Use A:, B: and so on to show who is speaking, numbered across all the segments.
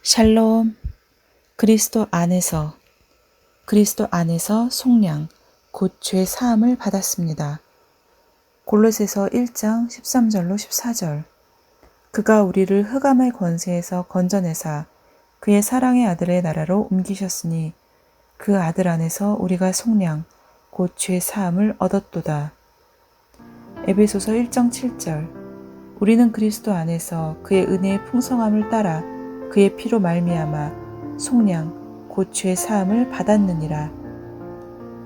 A: 샬롬. 그리스도 안에서 속량, 곧 죄 사함을 받았습니다. 골로새서 1장 13절로 14절. 그가 우리를 흑암의 권세에서 건져내사 그의 사랑의 아들의 나라로 옮기셨으니 그 아들 안에서 우리가 속량, 곧 죄 사함을 얻었도다. 에베소서 1장 7절. 우리는 그리스도 안에서 그의 은혜의 풍성함을 따라 그의 피로 말미암아 속량, 곧 죄 사함을 받았느니라.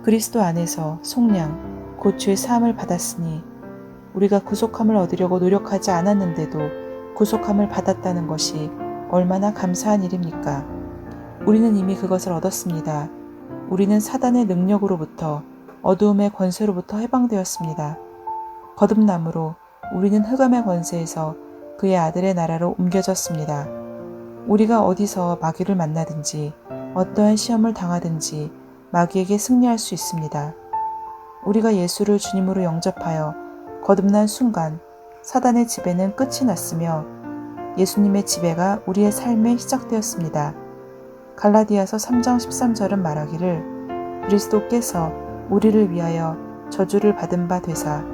A: 그리스도 안에서 속량, 곧 죄 사함을 받았으니 우리가 구속함을 얻으려고 노력하지 않았는데도 구속함을 받았다는 것이 얼마나 감사한 일입니까? 우리는 이미 그것을 얻었습니다. 우리는 사단의 능력으로부터, 어두움의 권세로부터 해방되었습니다. 거듭남으로 우리는 흑암의 권세에서 그의 아들의 나라로 옮겨졌습니다. 우리가 어디서 마귀를 만나든지 어떠한 시험을 당하든지 마귀에게 승리할 수 있습니다. 우리가 예수를 주님으로 영접하여 거듭난 순간 사단의 지배는 끝이 났으며 예수님의 지배가 우리의 삶에 시작되었습니다. 갈라디아서 3장 13절은 말하기를 그리스도께서 우리를 위하여 저주를 받은 바 되사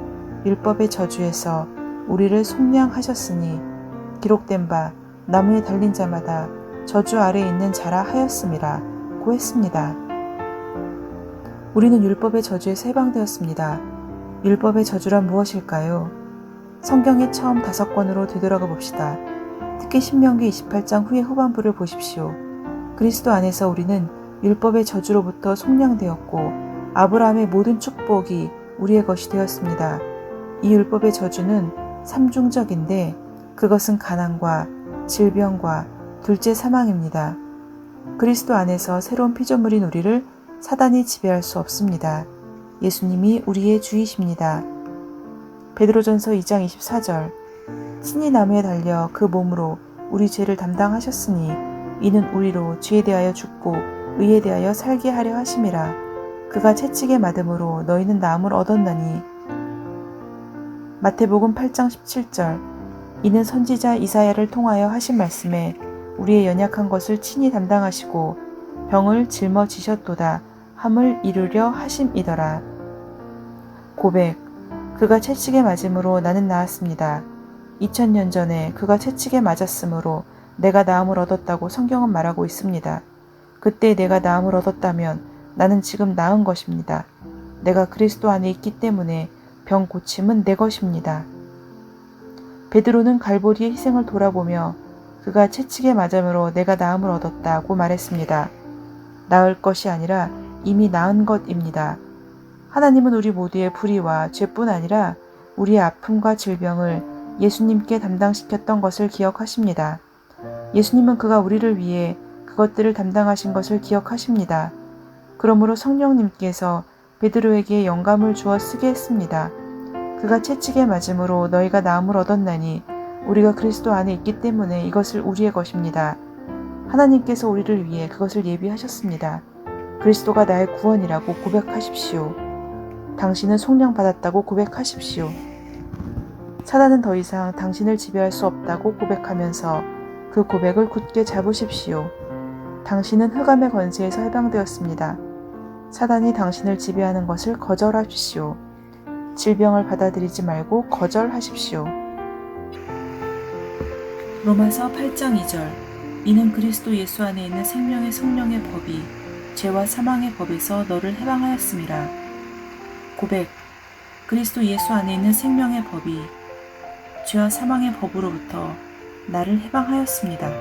A: 율법의 저주에서 우리를 속량하셨으니 기록된 바 나무에 달린 자마다 저주 아래에 있는 자라 하였음이라 고 했습니다. 우리는 율법의 저주에서 해방되었습니다. 율법의 저주란 무엇일까요? 성경의 처음 5권으로 되돌아가 봅시다. 특히 신명기 28장 후의 후반부를 보십시오. 그리스도 안에서 우리는 율법의 저주로부터 속량되었고 아브라함의 모든 축복이 우리의 것이 되었습니다. 이 율법의 저주는 삼중적인데 그것은 가난과 질병과 둘째 사망입니다. 그리스도 안에서 새로운 피조물인 우리를 사단이 지배할 수 없습니다. 예수님이 우리의 주이십니다. 베드로전서 2장 24절. 친히 나무에 달려 그 몸으로 우리 죄를 담당하셨으니 이는 우리로 죄에 대하여 죽고 의에 대하여 살게 하려 하심이라. 그가 채찍에 맞음으로 너희는 나음을 얻었나니. 마태복음 8장 17절. 이는 선지자 이사야를 통하여 하신 말씀에 우리의 연약한 것을 친히 담당하시고 병을 짊어지셨도다 함을 이루려 하심이더라. 고백. 그가 채찍에 맞음으로 나는 나았습니다. 2000년 전에 그가 채찍에 맞았으므로 내가 나음을 얻었다고 성경은 말하고 있습니다. 그때 내가 나음을 얻었다면 나는 지금 나은 것입니다. 내가 그리스도 안에 있기 때문에 병 고침은 내 것입니다. 베드로는 갈보리의 희생을 돌아보며 그가 채찍에 맞음으로 내가 나음을 얻었다고 말했습니다. 나을 것이 아니라 이미 나은 것입니다. 하나님은 우리 모두의 불의와 죄뿐 아니라 우리의 아픔과 질병을 예수님께 담당시켰던 것을 기억하십니다. 예수님은 그가 우리를 위해 그것들을 담당하신 것을 기억하십니다. 그러므로 성령님께서 베드로에게 영감을 주어 쓰게 했습니다. 그가 채찍에 맞음으로 너희가 나음을 얻었나니 우리가 그리스도 안에 있기 때문에 이것을 우리의 것입니다. 하나님께서 우리를 위해 그것을 예비하셨습니다. 그리스도가 나의 구원이라고 고백하십시오. 당신은 속량받았다고 고백하십시오. 사단은 더 이상 당신을 지배할 수 없다고 고백하면서 그 고백을 굳게 잡으십시오. 당신은 흑암의 권세에서 해방되었습니다. 사단이 당신을 지배하는 것을 거절하십시오. 질병을 받아들이지 말고 거절하십시오. 로마서 8장 2절. 이는 그리스도 예수 안에 있는 생명의 성령의 법이 죄와 사망의 법에서 너를 해방하였음이라. 고백. 그리스도 예수 안에 있는 생명의 법이 죄와 사망의 법으로부터 나를 해방하였습니다.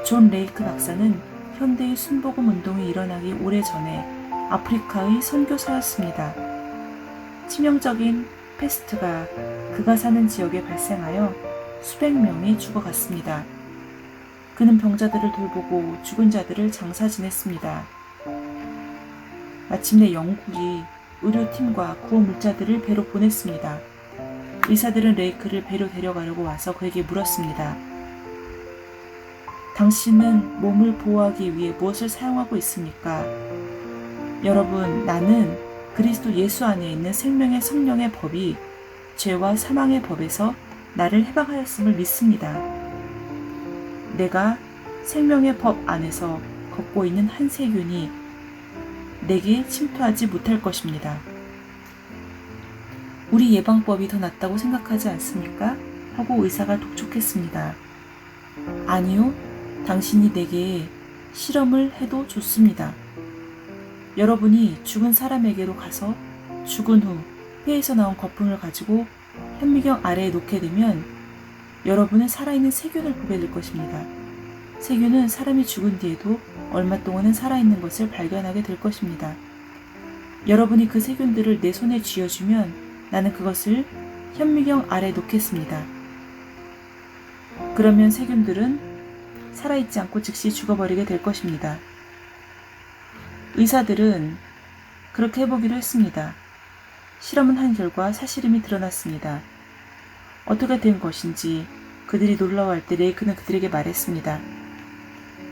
A: 존 레이크 박사는 현대의 순복음 운동이 일어나기 오래전에 아프리카의 선교사였습니다. 치명적인 패스트가 그가 사는 지역에 발생하여 수백 명이 죽어갔습니다. 그는 병자들을 돌보고 죽은 자들을 장사 지냈습니다. 마침내 영국이 의료팀과 구호물자들을 배로 보냈습니다. 의사들은 레이크를 배로 데려가려고 와서 그에게 물었습니다. 당신은 몸을 보호하기 위해 무엇을 사용하고 있습니까? 여러분, 나는 그리스도 예수 안에 있는 생명의 성령의 법이 죄와 사망의 법에서 나를 해방하였음을 믿습니다. 내가 생명의 법 안에서 걷고 있는 한 세균이 내게 침투하지 못할 것입니다. 우리 예방법이 더 낫다고 생각하지 않습니까? 하고 의사가 독촉했습니다. 아니요, 당신이 내게 실험을 해도 좋습니다. 여러분이 죽은 사람에게로 가서 죽은 후 폐에서 나온 거품을 가지고 현미경 아래에 놓게 되면 여러분은 살아있는 세균을 보게 될 것입니다. 세균은 사람이 죽은 뒤에도 얼마 동안은 살아있는 것을 발견하게 될 것입니다. 여러분이 그 세균들을 내 손에 쥐어주면 나는 그것을 현미경 아래에 놓겠습니다. 그러면 세균들은 살아있지 않고 즉시 죽어버리게 될 것입니다. 의사들은 그렇게 해보기로 했습니다. 실험을 한 결과 사실임이 드러났습니다. 어떻게 된 것인지 그들이 놀라워할 때 레이크는 그들에게 말했습니다.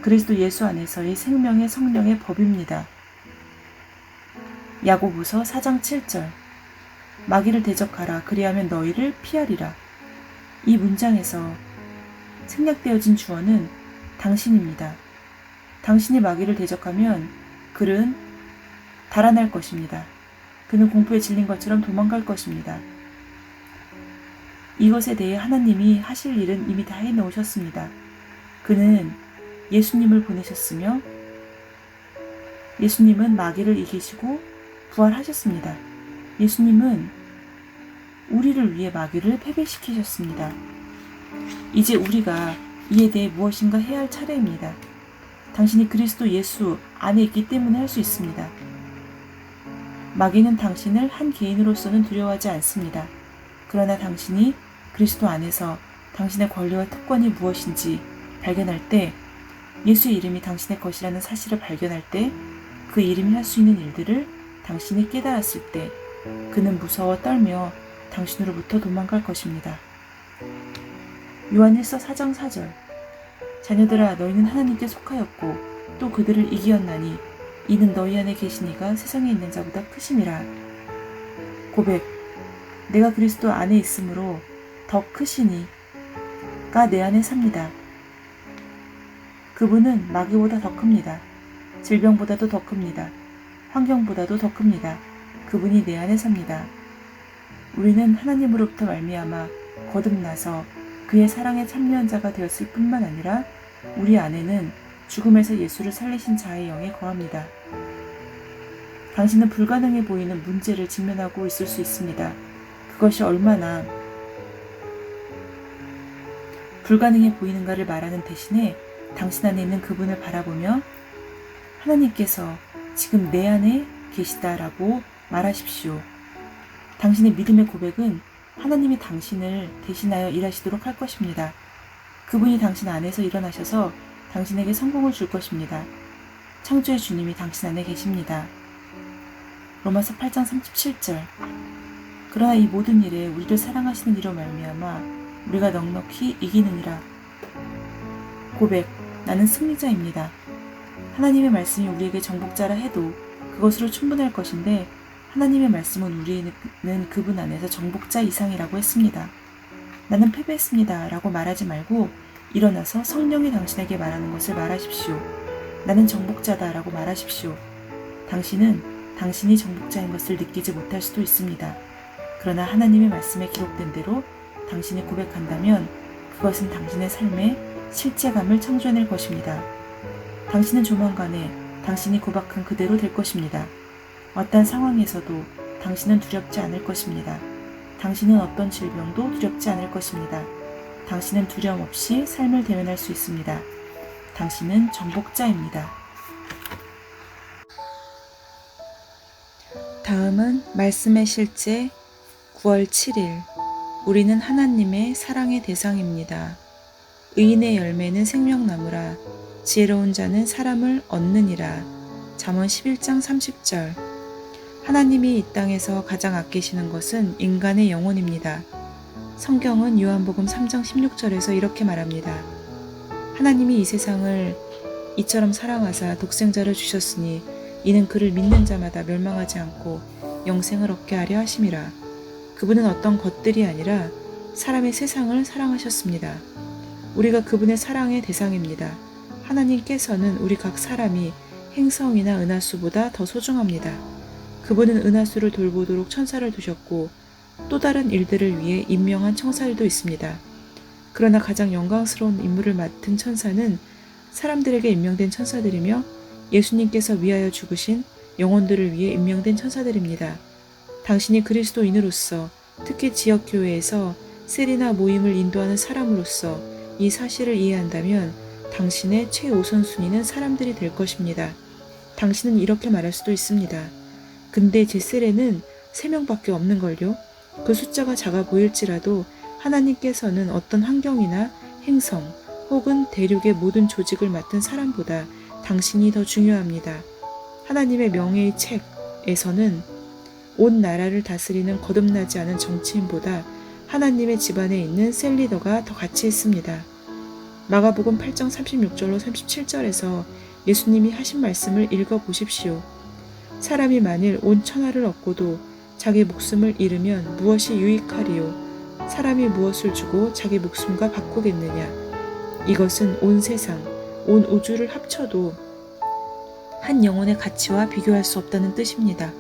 A: 그리스도 예수 안에서의 생명의 성령의 법입니다. 야고보서 4장 7절 마귀를 대적하라 그리하면 너희를 피하리라. 이 문장에서 생략되어진 주어는 당신입니다. 당신이 마귀를 대적하면 그는 달아날 것입니다. 그는 공포에 질린 것처럼 도망갈 것입니다. 이것에 대해 하나님이 하실 일은 이미 다 해놓으셨습니다. 그는 예수님을 보내셨으며 예수님은 마귀를 이기시고 부활하셨습니다. 예수님은 우리를 위해 마귀를 패배시키셨습니다. 이제 우리가 이에 대해 무엇인가 해야 할 차례입니다. 당신이 그리스도 예수 안에 있기 때문에 할 수 있습니다. 마귀는 당신을 한 개인으로서는 두려워하지 않습니다. 그러나 당신이 그리스도 안에서 당신의 권리와 특권이 무엇인지 발견할 때, 예수의 이름이 당신의 것이라는 사실을 발견할 때, 그 이름이 할 수 있는 일들을 당신이 깨달았을 때 그는 무서워 떨며 당신으로부터 도망갈 것입니다. 요한일서 4장 4절 자녀들아 너희는 하나님께 속하였고 또 그들을 이기었나니 이는 너희 안에 계시니가 세상에 있는 자보다 크심이라. 고백 내가 그리스도 안에 있으므로 더 크시니가 내 안에 삽니다. 그분은 마귀보다 더 큽니다. 질병보다도 더 큽니다. 환경보다도 더 큽니다. 그분이 내 안에 삽니다. 우리는 하나님으로부터 말미암아 거듭나서 그의 사랑에 참여한 자가 되었을 뿐만 아니라 우리 안에는 죽음에서 예수를 살리신 자의 영에 거합니다. 당신은 불가능해 보이는 문제를 직면하고 있을 수 있습니다. 그것이 얼마나 불가능해 보이는가를 말하는 대신에 당신 안에 있는 그분을 바라보며 하나님께서 지금 내 안에 계시다라고 말하십시오. 당신의 믿음의 고백은 하나님이 당신을 대신하여 일하시도록 할 것입니다. 그분이 당신 안에서 일어나셔서 당신에게 성공을 줄 것입니다. 창조의 주님이 당신 안에 계십니다. 로마서 8장 37절 그러나 이 모든 일에 우리를 사랑하시는 이로 말미암아 우리가 넉넉히 이기느니라. 고백 나는 승리자입니다. 하나님의 말씀이 우리에게 정복자라 해도 그것으로 충분할 것인데 하나님의 말씀은 우리는 그분 안에서 정복자 이상이라고 했습니다. 나는 패배했습니다 라고 말하지 말고 일어나서 성령이 당신에게 말하는 것을 말하십시오. 나는 정복자다 라고 말하십시오. 당신은 당신이 정복자인 것을 느끼지 못할 수도 있습니다. 그러나 하나님의 말씀에 기록된 대로 당신이 고백한다면 그것은 당신의 삶에 실제감을 창조해낼 것입니다. 당신은 조만간에 당신이 고백한 그대로 될 것입니다. 어떤 상황에서도 당신은 두렵지 않을 것입니다. 당신은 어떤 질병도 두렵지 않을 것입니다. 당신은 두려움 없이 삶을 대면할 수 있습니다. 당신은 정복자입니다. 다음은 말씀의 실제 9월 7일 우리는 하나님의 사랑의 대상입니다. 의인의 열매는 생명나무라 지혜로운 자는 사람을 얻느니라. 잠언 11장 30절 하나님이 이 땅에서 가장 아끼시는 것은 인간의 영혼입니다. 성경은 요한복음 3장 16절에서 이렇게 말합니다. 하나님이 이 세상을 이처럼 사랑하사 독생자를 주셨으니 이는 그를 믿는 자마다 멸망하지 않고 영생을 얻게 하려 하심이라. 그분은 어떤 것들이 아니라 사람의 세상을 사랑하셨습니다. 우리가 그분의 사랑의 대상입니다. 하나님께서는 우리 각 사람이 행성이나 은하수보다 더 소중합니다. 그분은 은하수를 돌보도록 천사를 두셨고 또 다른 일들을 위해 임명한 천사들도 있습니다. 그러나 가장 영광스러운 임무를 맡은 천사는 사람들에게 임명된 천사들이며 예수님께서 위하여 죽으신 영혼들을 위해 임명된 천사들입니다. 당신이 그리스도인으로서 특히 지역교회에서 셀이나 모임을 인도하는 사람으로서 이 사실을 이해한다면 당신의 최우선순위는 사람들이 될 것입니다. 당신은 이렇게 말할 수도 있습니다. 근데 제 셀에는 3명밖에 없는걸요? 그 숫자가 작아 보일지라도 하나님께서는 어떤 환경이나 행성 혹은 대륙의 모든 조직을 맡은 사람보다 당신이 더 중요합니다. 하나님의 명예의 책에서는 온 나라를 다스리는 거듭나지 않은 정치인보다 하나님의 집안에 있는 셀리더가 더 가치 있습니다. 마가복음 8장 36절로 37절에서 예수님이 하신 말씀을 읽어보십시오. 사람이 만일 온 천하를 얻고도 자기 목숨을 잃으면 무엇이 유익하리요? 사람이 무엇을 주고 자기 목숨과 바꾸겠느냐? 이것은 온 세상, 온 우주를 합쳐도 한 영혼의 가치와 비교할 수 없다는 뜻입니다.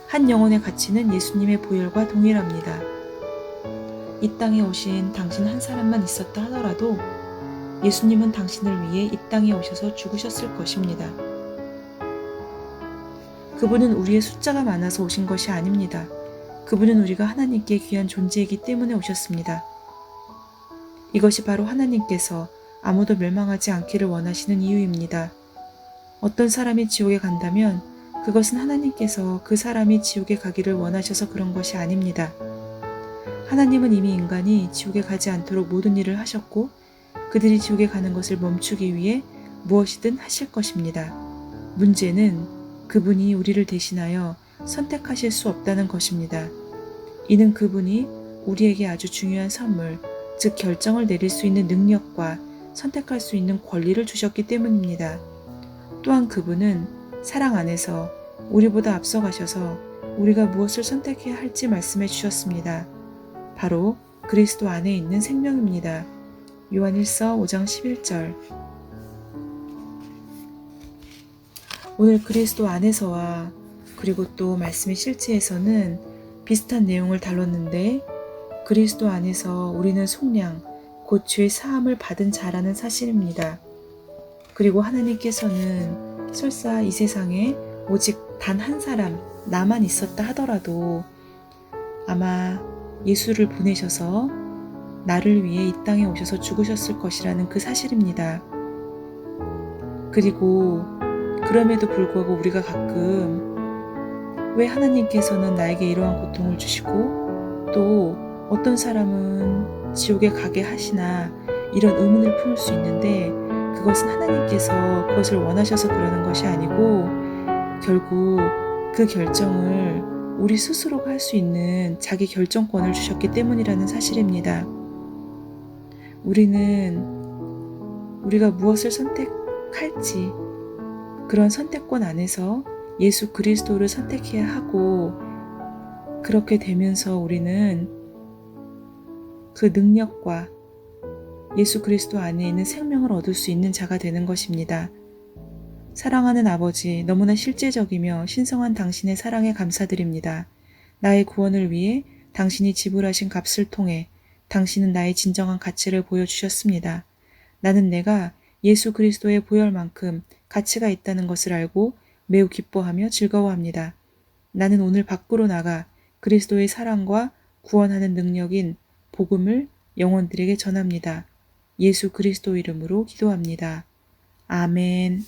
A: 한 영혼의 가치는 예수님의 보혈과 동일합니다. 이 땅에 오신 당신 한 사람만 있었다 하더라도 예수님은 당신을 위해 이 땅에 오셔서 죽으셨을 것입니다. 그분은 우리의 숫자가 많아서 오신 것이 아닙니다. 그분은 우리가 하나님께 귀한 존재이기 때문에 오셨습니다. 이것이 바로 하나님께서 아무도 멸망하지 않기를 원하시는 이유입니다. 어떤 사람이 지옥에 간다면 그것은 하나님께서 그 사람이 지옥에 가기를 원하셔서 그런 것이 아닙니다. 하나님은 이미 인간이 지옥에 가지 않도록 모든 일을 하셨고 그들이 지옥에 가는 것을 멈추기 위해 무엇이든 하실 것입니다. 문제는 그분이 우리를 대신하여 선택하실 수 없다는 것입니다. 이는 그분이 우리에게 아주 중요한 선물, 즉 결정을 내릴 수 있는 능력과 선택할 수 있는 권리를 주셨기 때문입니다. 또한 그분은 사랑 안에서 우리보다 앞서가셔서 우리가 무엇을 선택해야 할지 말씀해 주셨습니다. 바로 그리스도 안에 있는 생명입니다. 요한일서 5장 11절. 오늘 그리스도 안에서와 그리고 또 말씀의 실제에서는 비슷한 내용을 다뤘는데 그리스도 안에서 우리는 속량, 곧 죄의 사함을 받은 자라는 사실입니다. 그리고 하나님께서는 설사 이 세상에 오직 단 한 사람, 나만 있었다 하더라도 아마 예수를 보내셔서 나를 위해 이 땅에 오셔서 죽으셨을 것이라는 그 사실입니다. 그리고 그럼에도 불구하고 우리가 가끔 왜 하나님께서는 나에게 이러한 고통을 주시고 또 어떤 사람은 지옥에 가게 하시나 이런 의문을 품을 수 있는데 그것은 하나님께서 그것을 원하셔서 그러는 것이 아니고 결국 그 결정을 우리 스스로가 할 수 있는 자기 결정권을 주셨기 때문이라는 사실입니다. 우리가 무엇을 선택할지 그런 선택권 안에서 예수 그리스도를 선택해야 하고 그렇게 되면서 우리는 그 능력과 예수 그리스도 안에 있는 생명을 얻을 수 있는 자가 되는 것입니다. 사랑하는 아버지, 너무나 실제적이며 신성한 당신의 사랑에 감사드립니다. 나의 구원을 위해 당신이 지불하신 값을 통해 당신은 나의 진정한 가치를 보여주셨습니다. 나는 내가 예수 그리스도의 보혈만큼 가치가 있다는 것을 알고 매우 기뻐하며 즐거워합니다. 나는 오늘 밖으로 나가 그리스도의 사랑과 구원하는 능력인 복음을 영혼들에게 전합니다. 예수 그리스도 이름으로 기도합니다. 아멘.